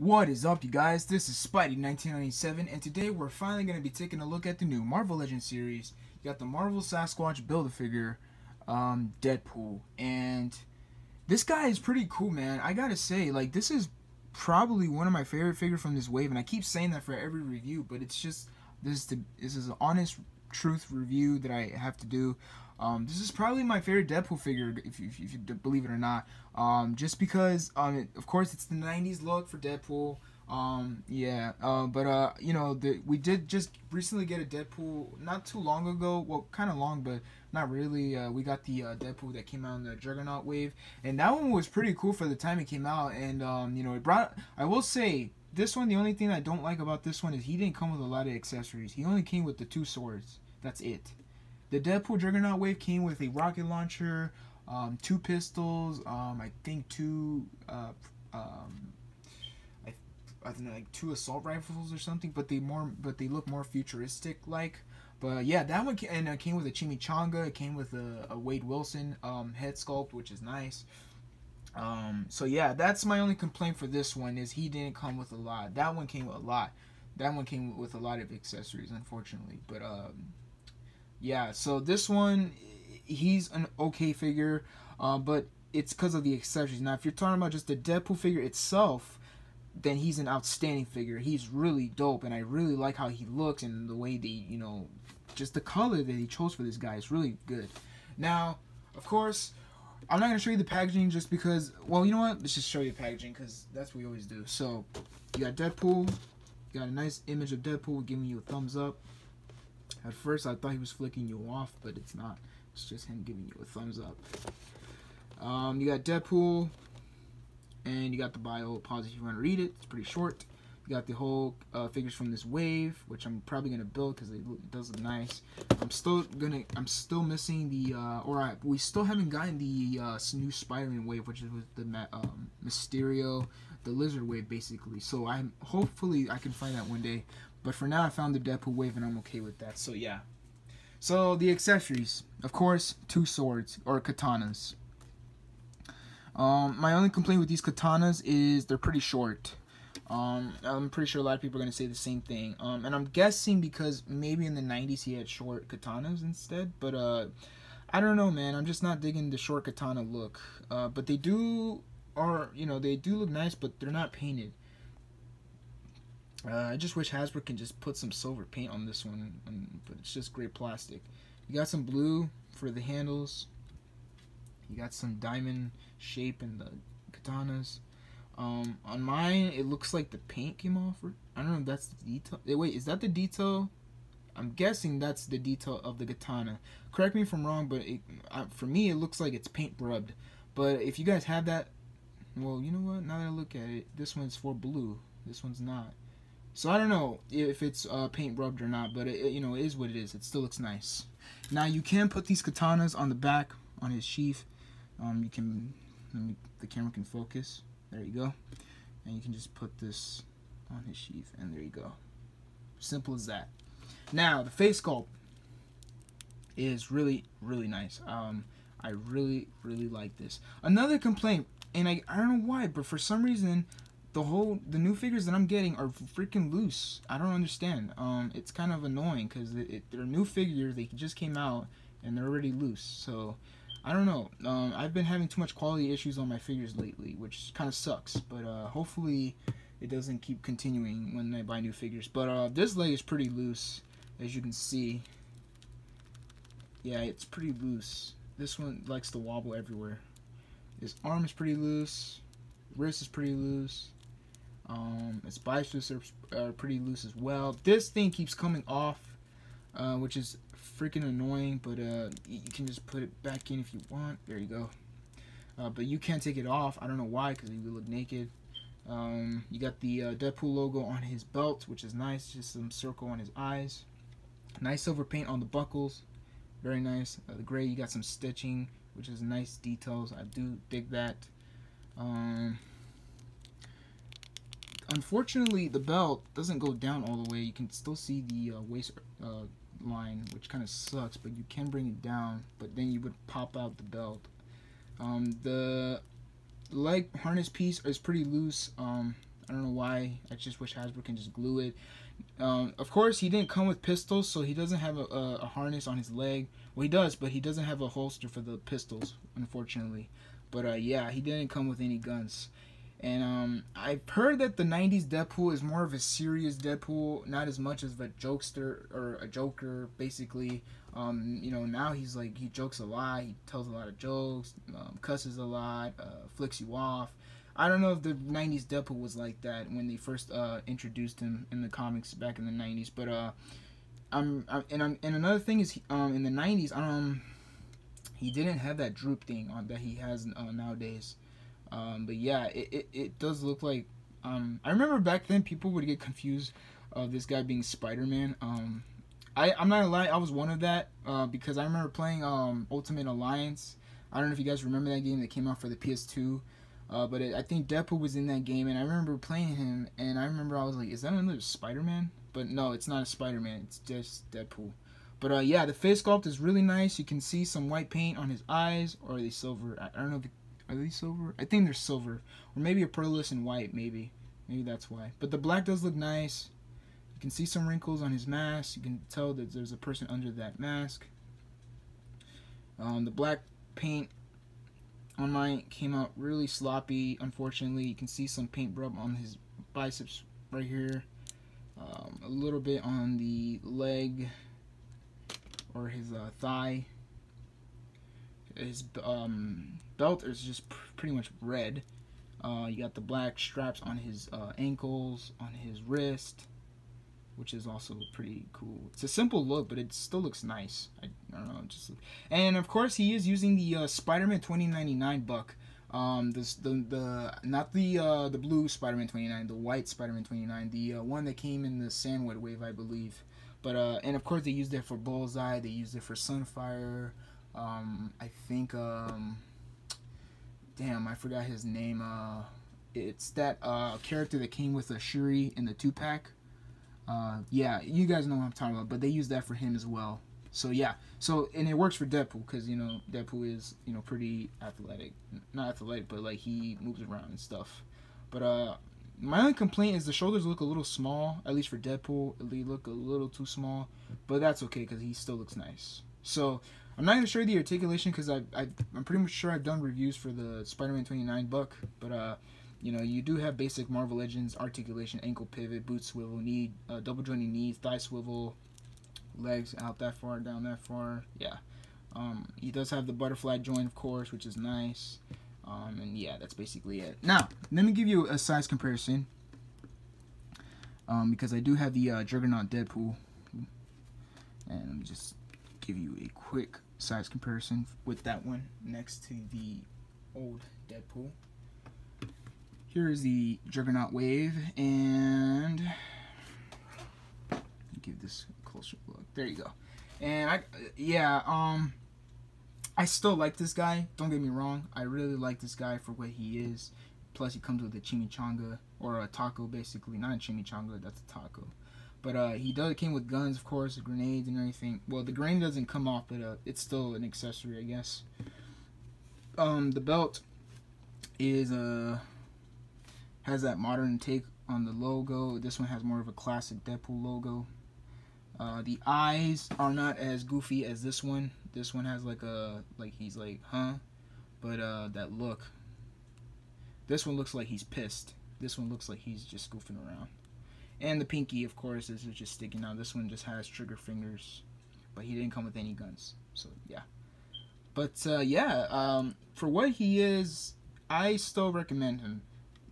What is up, you guys? This is Spidey1997, and today we're finally going to be taking a look at the new Marvel Legends series. You got the Marvel Sasquatch Build-A-Figure, Deadpool, and this guy is pretty cool, man. I gotta say, like, this is probably one of my favorite figures from this wave, and I keep saying that for every review, but it's just, this is an honest truth review that I have to do. This is probably my favorite Deadpool figure, if you believe it or not. Just because, of course, it's the 90s look for Deadpool. You know, we did just recently get a Deadpool not too long ago. Well, kind of long, but not really. We got the Deadpool that came out in the Juggernaut wave, and that one was pretty cool for the time it came out. And you know, it brought. I will say, this one, the only thing I don't like about this one is he didn't come with a lot of accessories. He only came with the 2 swords. That's it. The Deadpool Juggernaut wave came with a rocket launcher, 2 pistols, I think 2, I don't know, like 2 assault rifles or something. But they look more futuristic like. But yeah, that one came with a chimichanga. It came with a Wade Wilson head sculpt, which is nice. So yeah, that's my only complaint for this one, is he didn't come with a lot. That one came with a lot. That one came with a lot of accessories, unfortunately. But yeah, so this one, he's an okay figure, but it's because of the accessories. Now, if you're talking about just the Deadpool figure itself, then he's an outstanding figure. He's really dope, and I really like how he looks and the way they, you know, just the color that he chose for this guy is really good. Now, of course, I'm not going to show you the packaging just because, well, you know what? Let's just show you the packaging because that's what we always do. So, you got Deadpool. You got a nice image of Deadpool giving you a thumbs up. At first, I thought he was flicking you off, but it's not. It's just him giving you a thumbs up. You got Deadpool, and you got the bio. Pause if you want to read it. It's pretty short. You got the whole figures from this wave, which I'm probably gonna build because it does look nice. I'm still missing the, we still haven't gotten the new Spider-Man wave, which is with the Mysterio, the Lizard wave, basically. So hopefully I can find that one day. But for now, I found the Deadpool wave, and I'm okay with that. So yeah. So the accessories, of course, 2 swords or katanas. My only complaint with these katanas is they're pretty short. I'm pretty sure a lot of people are gonna say the same thing. And I'm guessing because maybe in the 90s he had short katanas instead. But I don't know, man. I'm just not digging the short katana look. But they do look nice, but they're not painted. I just wish Hasbro can just put some silver paint on this one, but it's just great plastic. You got some blue for the handles. You got some diamond shape in the katanas. On mine, it looks like the paint came off. I don't know if that's the detail. Wait, is that the detail? I'm guessing that's the detail of the katana. Correct me if I'm wrong, but for me, it looks like it's paint rubbed. But if you guys have that, well, you know what? Now that I look at it, this one's for blue. This one's not. So I don't know if it's paint rubbed or not, but you know, it is what it is. It still looks nice. Now you can put these katanas on the back on his sheath. You can, the camera can focus. There you go. And you can just put this on his sheath, and there you go. Simple as that. Now the face sculpt is really, really nice. I really, really like this. Another complaint, and I don't know why, but for some reason, the new figures that I'm getting are freaking loose. I don't understand. It's kind of annoying because they're new figures. They just came out and they're already loose. So I don't know. I've been having too much quality issues on my figures lately, which kind of sucks. But hopefully it doesn't keep continuing when I buy new figures. But this leg is pretty loose, as you can see. Yeah, it's pretty loose. This one likes to wobble everywhere. His arm is pretty loose. Wrist is pretty loose. Its biceps are pretty loose as well. This thing keeps coming off, which is freaking annoying, but you can just put it back in if you want. There you go. But you can't take it off. I don't know why, because he would look naked. You got the Deadpool logo on his belt, which is nice. Just some circle on his eyes. Nice silver paint on the buckles. Very nice. The gray, you got some stitching, which is nice details. I do dig that. Unfortunately, the belt doesn't go down all the way. You can still see the waist line, which kind of sucks, but you can bring it down, but then you would pop out the belt. The leg harness piece is pretty loose. I don't know why. I just wish Hasbro can just glue it. Of course, he didn't come with pistols, so he doesn't have a harness on his leg. Well, he does, but he doesn't have a holster for the pistols, unfortunately. But yeah, he didn't come with any guns. And I've heard that the 90s Deadpool is more of a serious Deadpool, not as much as a jokester or a joker, basically. You know, now he's like, he jokes a lot, he tells a lot of jokes, cusses a lot, flicks you off. I don't know if the 90s Deadpool was like that when they first introduced him in the comics back in the 90s, but and another thing is in the 90s he didn't have that droop thing on that he has nowadays. But yeah, it does look like I remember back then people would get confused of this guy being Spider-Man. I'm not gonna lie, I was one of that because I remember playing Ultimate Alliance. I don't know if you guys remember that game that came out for the PS2. But I think Deadpool was in that game, and I remember playing him, and I remember I was like, is that another Spider-Man? But no, it's not a Spider-Man, it's just Deadpool. But yeah, the face sculpt is really nice. You can see some white paint on his eyes, or are they silver? I don't know, are they silver? I think they're silver, or maybe a pearlescent white, maybe that's why. But the black does look nice. You can see some wrinkles on his mask. You can tell that there's a person under that mask. The black paint on mine came out really sloppy, unfortunately. You can see some paint rub on his biceps right here, a little bit on the leg or his thigh. His belt is just pretty much red. You got the black straps on his ankles, on his wrist, which is also pretty cool. It's a simple look, but it still looks nice. I don't know, and of course he is using the Spider-Man 2099 buck. Not the blue Spider-Man 29, the white Spider-Man 29, the one that came in the Sandwood wave, I believe. But and of course they used it for Bullseye. They used it for Sunfire. I think damn, I forgot his name. It's that character that came with a Shuri in the 2-pack. Yeah, you guys know what I'm talking about, but they use that for him as well. So yeah, and it works for Deadpool because, you know, Deadpool is, you know, pretty athletic. Not athletic, but like he moves around and stuff. But my only complaint is the shoulders look a little small, at least for Deadpool. They look a little too small, but that's okay because he still looks nice. So I'm not even sure the articulation because I'm pretty much sure I've done reviews for the Spider-Man 29 buck, but you know, you do have basic Marvel Legends articulation, ankle pivot, boot swivel, knee, double jointing knees, thigh swivel, legs out that far, down that far. Yeah, he does have the butterfly joint, of course, which is nice. And yeah, that's basically it. Now, let me give you a size comparison, because I do have the Juggernaut Deadpool, and let me just give you a quick size comparison with that one next to the old Deadpool. Here is the Juggernaut Wave, and give this a closer look. There you go. And I still like this guy. Don't get me wrong. I really like this guy for what he is. Plus, he comes with a chimichanga, or a taco, basically. Not a chimichanga, that's a taco. But it came with guns, of course, grenades and everything. Well, the grenade doesn't come off, but it's still an accessory, I guess. The belt is has that modern take on the logo. This one has more of a classic Deadpool logo. The eyes are not as goofy as this one. This one has like he's like, huh? But that look. This one looks like he's pissed. This one looks like he's just goofing around. And the pinky, of course, is just sticking out. This one just has trigger fingers, but he didn't come with any guns. So yeah. But yeah, for what he is, I still recommend him.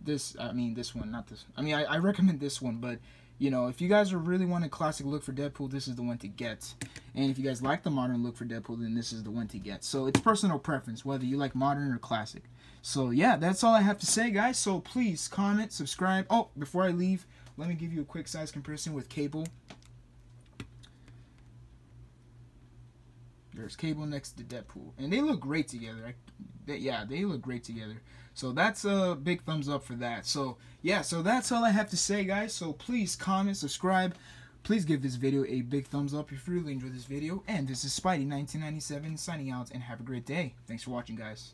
This one, not this. I recommend this one, but you know, if you guys really want a classic look for Deadpool, this is the one to get. And if you guys like the modern look for Deadpool, then this is the one to get. So it's personal preference, whether you like modern or classic. So yeah, that's all I have to say, guys. So please comment, subscribe. Oh, before I leave, let me give you a quick size comparison with Cable. There's Cable next to Deadpool, and they look great together. Yeah, they look great together. So that's a big thumbs up for that. So yeah, so that's all I have to say, guys. So please comment, subscribe. Please give this video a big thumbs up if you really enjoyed this video. And this is Spidey1997 signing out, and have a great day. Thanks for watching, guys.